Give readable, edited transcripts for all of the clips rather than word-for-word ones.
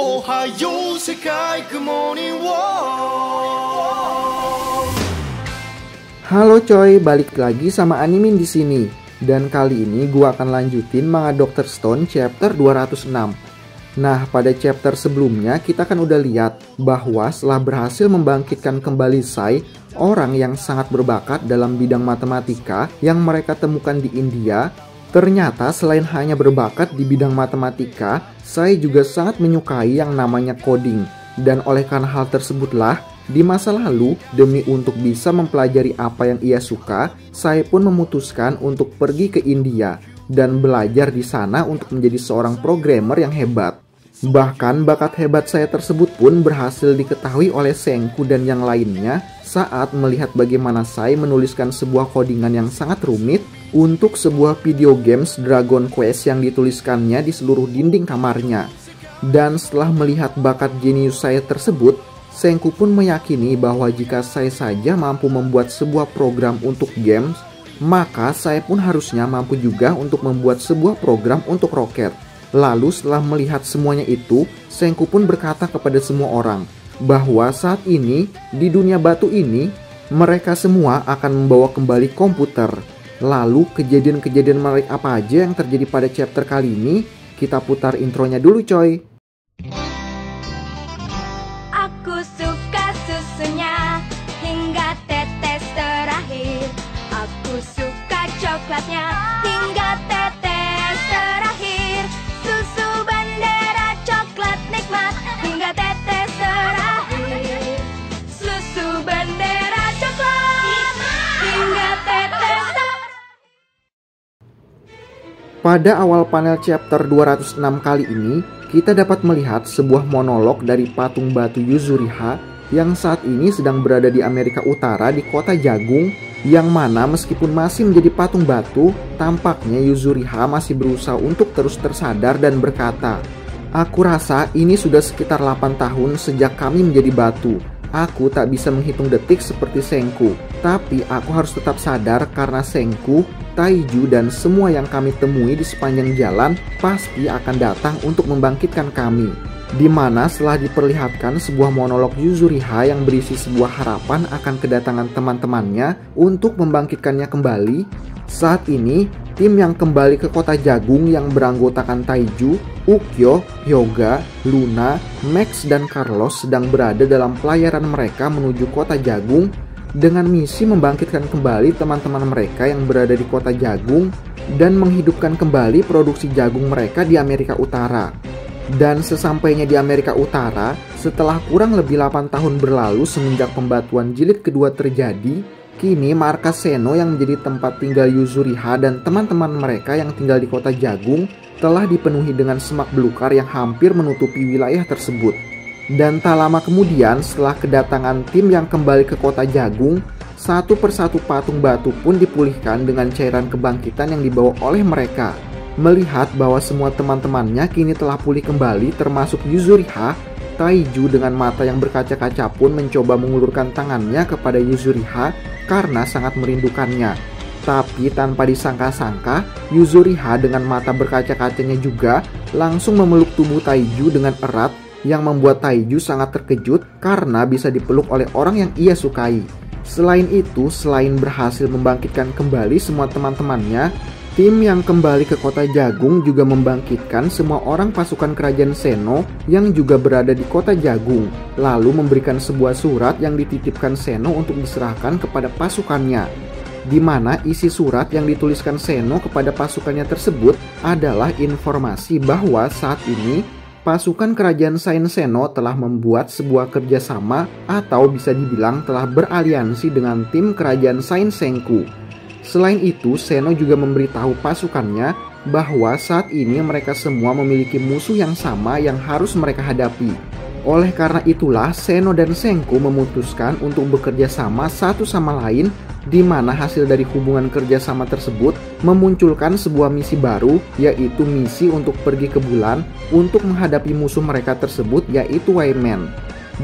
Ohayo Sekai Good Morning World. Halo coy, balik lagi sama Animin di sini. Dan kali ini gua akan lanjutin manga Dr. Stone chapter 206. Nah, pada chapter sebelumnya kita kan udah lihat bahwa setelah berhasil membangkitkan kembali Sai, orang yang sangat berbakat dalam bidang matematika yang mereka temukan di India, ternyata selain hanya berbakat di bidang matematika, Sai juga sangat menyukai yang namanya coding. Dan oleh karena hal tersebutlah, di masa lalu, demi untuk bisa mempelajari apa yang ia suka, Sai pun memutuskan untuk pergi ke India dan belajar di sana untuk menjadi seorang programmer yang hebat. Bahkan bakat hebat saya tersebut pun berhasil diketahui oleh Senku dan yang lainnya saat melihat bagaimana Sai menuliskan sebuah codingan yang sangat rumit untuk sebuah video games Dragon Quest yang dituliskannya di seluruh dinding kamarnya. Dan setelah melihat bakat jenius saya tersebut, Senku pun meyakini bahwa jika saya saja mampu membuat sebuah program untuk games, maka saya pun harusnya mampu juga untuk membuat sebuah program untuk roket. Lalu setelah melihat semuanya itu, Senku pun berkata kepada semua orang bahwa saat ini di dunia batu ini mereka semua akan membawa kembali komputer. Lalu kejadian-kejadian menarik apa aja yang terjadi pada chapter kali ini? Kita putar intronya dulu coy. Aku suka susunya hingga tetes terakhir. Aku suka coklatnya hingga tetes terakhir. Susu bendera coklat nikmat hingga tetes terakhir. Susu bendera coklat hingga tetes terakhir. Pada awal panel chapter 206 kali ini, kita dapat melihat sebuah monolog dari patung batu Yuzuriha yang saat ini sedang berada di Amerika Utara di kota Jagung, yang mana meskipun masih menjadi patung batu, tampaknya Yuzuriha masih berusaha untuk terus tersadar dan berkata, "Aku rasa ini sudah sekitar 8 tahun sejak kami menjadi batu. Aku tak bisa menghitung detik seperti Senku, tapi aku harus tetap sadar karena Senku, Taiju, dan semua yang kami temui di sepanjang jalan pasti akan datang untuk membangkitkan kami." Di mana setelah diperlihatkan sebuah monolog Yuzuriha yang berisi sebuah harapan akan kedatangan teman-temannya untuk membangkitkannya kembali, saat ini tim yang kembali ke kota Jagung yang beranggotakan Taiju, Ukyo, Hyoga, Luna, Max, dan Carlos sedang berada dalam pelayaran mereka menuju kota Jagung dengan misi membangkitkan kembali teman-teman mereka yang berada di kota Jagung dan menghidupkan kembali produksi jagung mereka di Amerika Utara. Dan sesampainya di Amerika Utara, setelah kurang lebih 8 tahun berlalu semenjak pembatuan jilid kedua terjadi, kini markas Seno yang menjadi tempat tinggal Yuzuriha dan teman-teman mereka yang tinggal di kota Jagung telah dipenuhi dengan semak belukar yang hampir menutupi wilayah tersebut. Dan tak lama kemudian setelah kedatangan tim yang kembali ke kota Jagung, satu persatu patung batu pun dipulihkan dengan cairan kebangkitan yang dibawa oleh mereka. Melihat bahwa semua teman-temannya kini telah pulih kembali termasuk Yuzuriha, Taiju dengan mata yang berkaca-kaca pun mencoba mengulurkan tangannya kepada Yuzuriha karena sangat merindukannya. Tapi tanpa disangka-sangka, Yuzuriha dengan mata berkaca-kacanya juga langsung memeluk tubuh Taiju dengan erat yang membuat Taiju sangat terkejut karena bisa dipeluk oleh orang yang ia sukai. Selain itu, selain berhasil membangkitkan kembali semua teman-temannya, tim yang kembali ke kota Jagung juga membangkitkan semua orang pasukan kerajaan Seno yang juga berada di kota Jagung, lalu memberikan sebuah surat yang dititipkan Seno untuk diserahkan kepada pasukannya. Di mana isi surat yang dituliskan Seno kepada pasukannya tersebut adalah informasi bahwa saat ini pasukan kerajaan Sain Seno telah membuat sebuah kerjasama atau bisa dibilang telah beraliansi dengan tim kerajaan Sain Senku. Selain itu, Seno juga memberitahu pasukannya bahwa saat ini mereka semua memiliki musuh yang sama yang harus mereka hadapi. Oleh karena itulah, Seno dan Senku memutuskan untuk bekerja sama satu sama lain, di mana hasil dari hubungan kerjasama tersebut memunculkan sebuah misi baru, yaitu misi untuk pergi ke bulan untuk menghadapi musuh mereka tersebut, yaitu Wireman.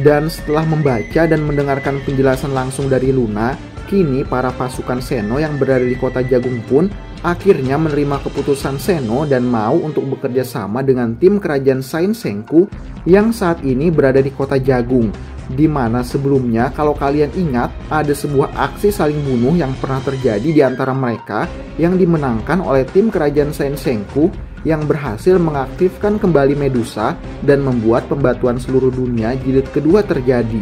Dan setelah membaca dan mendengarkan penjelasan langsung dari Luna, kini para pasukan Seno yang berada di kota Jagung pun akhirnya menerima keputusan Seno dan mau untuk bekerja sama dengan tim kerajaan Sains Senku yang saat ini berada di kota Jagung, di mana sebelumnya kalau kalian ingat ada sebuah aksi saling bunuh yang pernah terjadi di antara mereka yang dimenangkan oleh tim kerajaan Sains Senku yang berhasil mengaktifkan kembali Medusa dan membuat pembatuan seluruh dunia jilid kedua terjadi.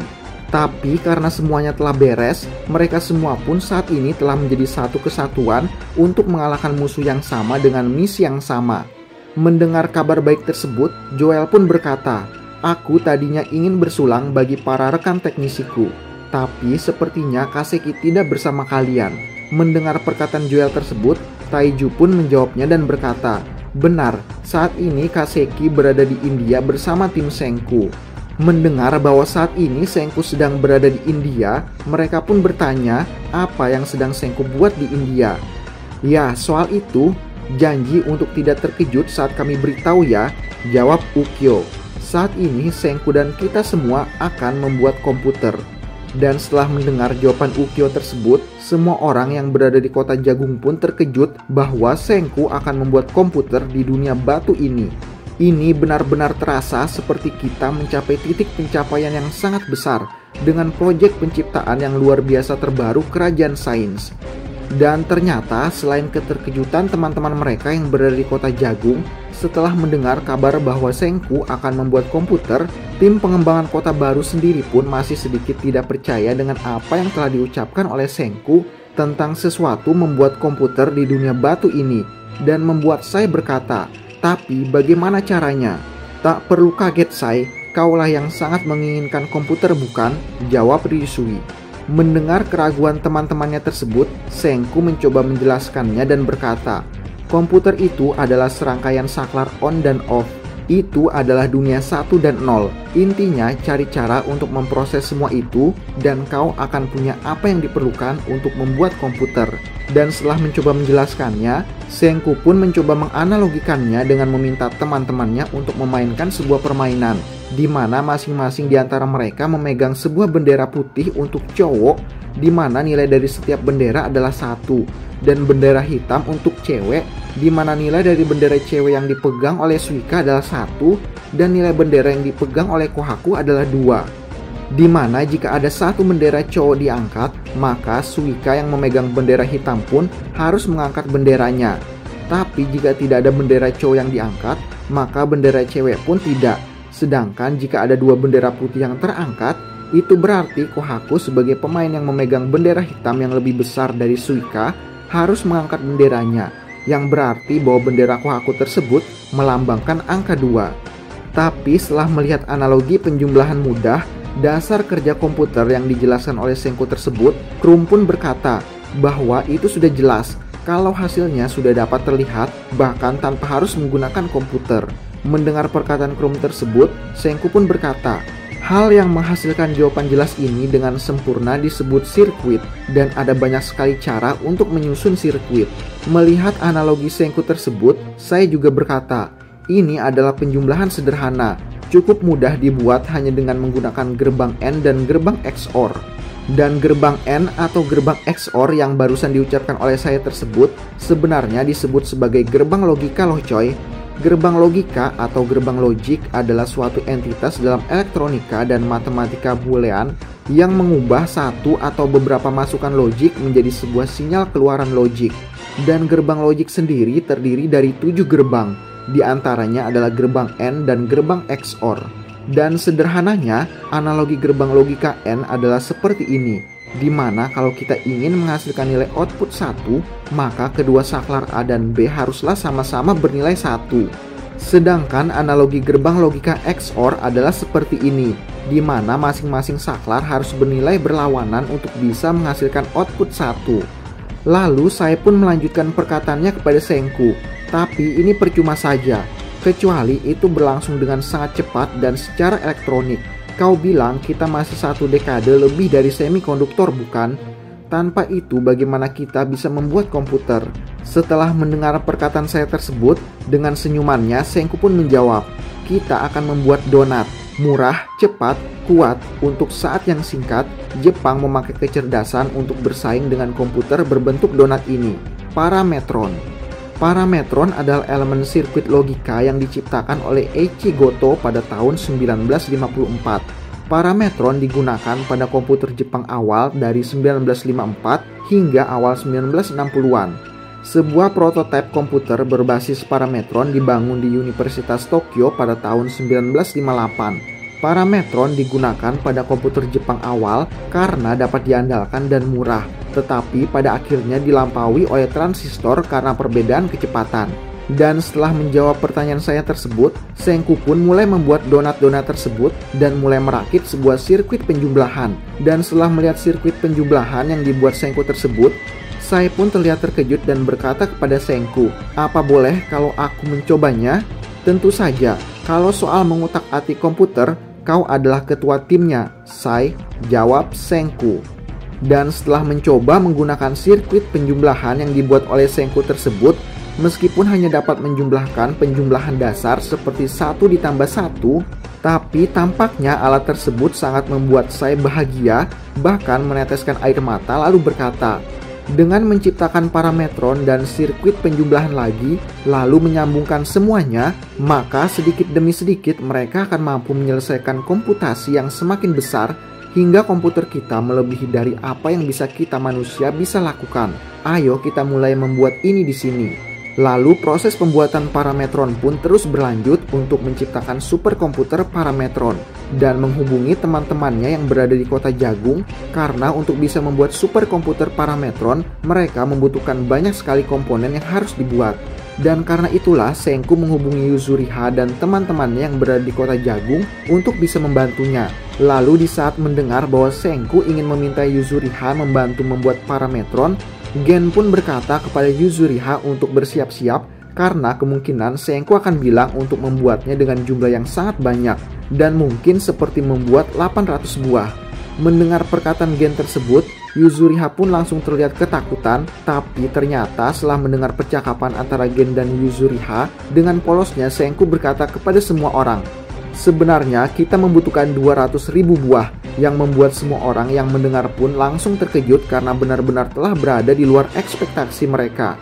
Tapi karena semuanya telah beres, mereka semua pun saat ini telah menjadi satu kesatuan untuk mengalahkan musuh yang sama dengan misi yang sama. Mendengar kabar baik tersebut, Joel pun berkata, "Aku tadinya ingin bersulang bagi para rekan teknisiku, tapi sepertinya Kaseki tidak bersama kalian." Mendengar perkataan Joel tersebut, Taiju pun menjawabnya dan berkata, "Benar, saat ini Kaseki berada di India bersama tim Senku." Mendengar bahwa saat ini Senku sedang berada di India, mereka pun bertanya apa yang sedang Senku buat di India. "Ya, soal itu, janji untuk tidak terkejut saat kami beritahu ya," jawab Ukyo. "Saat ini Senku dan kita semua akan membuat komputer." Dan setelah mendengar jawaban Ukyo tersebut, semua orang yang berada di kota Jagung pun terkejut bahwa Senku akan membuat komputer di dunia batu ini. Ini benar-benar terasa seperti kita mencapai titik pencapaian yang sangat besar dengan proyek penciptaan yang luar biasa terbaru kerajaan sains. Dan ternyata selain keterkejutan teman-teman mereka yang berada di kota Jagung, setelah mendengar kabar bahwa Senku akan membuat komputer, tim pengembangan kota baru sendiri pun masih sedikit tidak percaya dengan apa yang telah diucapkan oleh Senku tentang sesuatu membuat komputer di dunia batu ini, dan membuat saya berkata, "Tapi bagaimana caranya?" "Tak perlu kaget, Sai, kaulah yang sangat menginginkan komputer bukan?" jawab Ryusui. Mendengar keraguan teman-temannya tersebut, Senku mencoba menjelaskannya dan berkata, "Komputer itu adalah serangkaian saklar on dan off. Itu adalah dunia 1 dan 0. Intinya cari cara untuk memproses semua itu dan kau akan punya apa yang diperlukan untuk membuat komputer." Dan setelah mencoba menjelaskannya, Senku pun mencoba menganalogikannya dengan meminta teman-temannya untuk memainkan sebuah permainan di mana masing-masing di antara mereka memegang sebuah bendera putih untuk cowok, di mana nilai dari setiap bendera adalah 1, dan bendera hitam untuk cewek, di mana nilai dari bendera cewek yang dipegang oleh Suika adalah 1, dan nilai bendera yang dipegang oleh Kohaku adalah 2. Di mana jika ada satu bendera cowok diangkat, maka Suika yang memegang bendera hitam pun harus mengangkat benderanya. Tapi jika tidak ada bendera cowok yang diangkat, maka bendera cewek pun tidak. Sedangkan jika ada 2 bendera putih yang terangkat, itu berarti Kohaku sebagai pemain yang memegang bendera hitam yang lebih besar dari Suika harus mengangkat benderanya, yang berarti bahwa bendera Kohaku tersebut melambangkan angka 2. Tapi setelah melihat analogi penjumlahan mudah, dasar kerja komputer yang dijelaskan oleh Senku tersebut, Krum pun berkata bahwa itu sudah jelas kalau hasilnya sudah dapat terlihat bahkan tanpa harus menggunakan komputer. Mendengar perkataan Krum tersebut, Senku pun berkata, hal yang menghasilkan jawaban jelas ini dengan sempurna disebut sirkuit, dan ada banyak sekali cara untuk menyusun sirkuit. Melihat analogi Senku tersebut, saya juga berkata, ini adalah penjumlahan sederhana, cukup mudah dibuat hanya dengan menggunakan gerbang N dan gerbang XOR. Dan gerbang N atau gerbang XOR yang barusan diucapkan oleh saya tersebut sebenarnya disebut sebagai gerbang logika loh coy. Gerbang logika atau gerbang logik adalah suatu entitas dalam elektronika dan matematika boolean yang mengubah satu atau beberapa masukan logik menjadi sebuah sinyal keluaran logik. Dan gerbang logik sendiri terdiri dari 7 gerbang, di antaranya adalah gerbang N dan gerbang XOR. Dan sederhananya, analogi gerbang logika N adalah seperti ini, di mana kalau kita ingin menghasilkan nilai output 1, maka kedua saklar A dan B haruslah sama-sama bernilai 1. Sedangkan analogi gerbang logika XOR adalah seperti ini, di mana masing-masing saklar harus bernilai berlawanan untuk bisa menghasilkan output 1. Lalu saya pun melanjutkan perkataannya kepada Senku, tapi ini percuma saja, kecuali itu berlangsung dengan sangat cepat dan secara elektronik. Kau bilang kita masih 1 dekade lebih dari semikonduktor bukan? Tanpa itu bagaimana kita bisa membuat komputer? Setelah mendengar perkataan saya tersebut, dengan senyumannya Senku pun menjawab, kita akan membuat donat, murah, cepat, kuat, untuk saat yang singkat. Jepang memakai kecerdasan untuk bersaing dengan komputer berbentuk donat ini, Parametron. Parametron adalah elemen sirkuit logika yang diciptakan oleh Eiichi Goto pada tahun 1954. Parametron digunakan pada komputer Jepang awal dari 1954 hingga awal 1960-an. Sebuah prototipe komputer berbasis parametron dibangun di Universitas Tokyo pada tahun 1958. Parametron digunakan pada komputer Jepang awal karena dapat diandalkan dan murah, tetapi pada akhirnya dilampaui oleh transistor karena perbedaan kecepatan. Dan setelah menjawab pertanyaan saya tersebut, Senku pun mulai membuat donat-donat tersebut dan mulai merakit sebuah sirkuit penjumlahan. Dan setelah melihat sirkuit penjumlahan yang dibuat Senku tersebut, saya pun terlihat terkejut dan berkata kepada Senku, "Apa boleh kalau aku mencobanya?" "Tentu saja, kalau soal mengutak-atik komputer, kau adalah ketua timnya, Sai," jawab Senku. Dan setelah mencoba menggunakan sirkuit penjumlahan yang dibuat oleh Senku tersebut, meskipun hanya dapat menjumlahkan penjumlahan dasar seperti 1 ditambah 1, tapi tampaknya alat tersebut sangat membuat saya bahagia, bahkan meneteskan air mata lalu berkata, dengan menciptakan parametron dan sirkuit penjumlahan lagi, lalu menyambungkan semuanya, maka sedikit demi sedikit mereka akan mampu menyelesaikan komputasi yang semakin besar hingga komputer kita melebihi dari apa yang bisa kita manusia bisa lakukan. Ayo kita mulai membuat ini di sini. Lalu proses pembuatan parametron pun terus berlanjut untuk menciptakan superkomputer parametron dan menghubungi teman-temannya yang berada di kota Jagung karena untuk bisa membuat superkomputer parametron mereka membutuhkan banyak sekali komponen yang harus dibuat. Dan karena itulah Senku menghubungi Yuzuriha dan teman-temannya yang berada di kota Jagung untuk bisa membantunya. Lalu di saat mendengar bahwa Senku ingin meminta Yuzuriha membantu membuat parametron, Gen pun berkata kepada Yuzuriha untuk bersiap-siap karena kemungkinan Senku akan bilang untuk membuatnya dengan jumlah yang sangat banyak dan mungkin seperti membuat 800 buah. Mendengar perkataan Gen tersebut, Yuzuriha pun langsung terlihat ketakutan, tapi ternyata setelah mendengar percakapan antara Gen dan Yuzuriha, dengan polosnya Senku berkata kepada semua orang, "Sebenarnya kita membutuhkan 200.000 buah," yang membuat semua orang yang mendengar pun langsung terkejut karena benar-benar telah berada di luar ekspektasi mereka.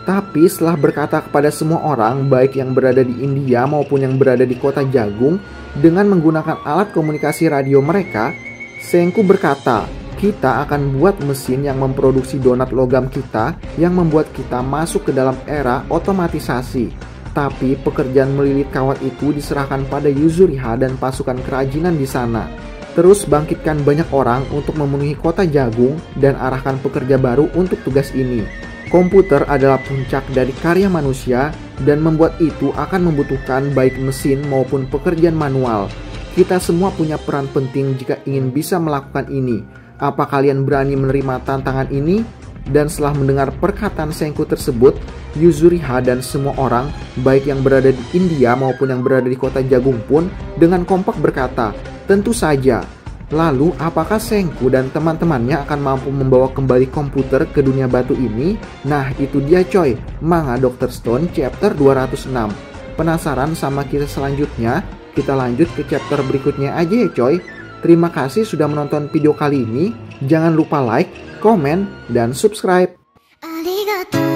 Tapi setelah berkata kepada semua orang, baik yang berada di India maupun yang berada di kota Jagung, dengan menggunakan alat komunikasi radio mereka, Senku berkata, "Kita akan buat mesin yang memproduksi donat logam kita yang membuat kita masuk ke dalam era otomatisasi." Tapi pekerjaan melilit kawat itu diserahkan pada Yuzuriha dan pasukan kerajinan di sana. Terus bangkitkan banyak orang untuk memenuhi kota Jagung dan arahkan pekerja baru untuk tugas ini. Komputer adalah puncak dari karya manusia dan membuat itu akan membutuhkan baik mesin maupun pekerjaan manual. Kita semua punya peran penting jika ingin bisa melakukan ini. Apa kalian berani menerima tantangan ini? Dan setelah mendengar perkataan Senku tersebut, Yuzuriha dan semua orang, baik yang berada di India maupun yang berada di kota Jagung pun dengan kompak berkata, "Tentu saja." Lalu, apakah Senku dan teman-temannya akan mampu membawa kembali komputer ke dunia batu ini? Nah, itu dia coy, manga Dr. Stone chapter 206. Penasaran sama kisah selanjutnya? Kita lanjut ke chapter berikutnya aja ya coy. Terima kasih sudah menonton video kali ini. Jangan lupa like, komen, dan subscribe. Arigatou.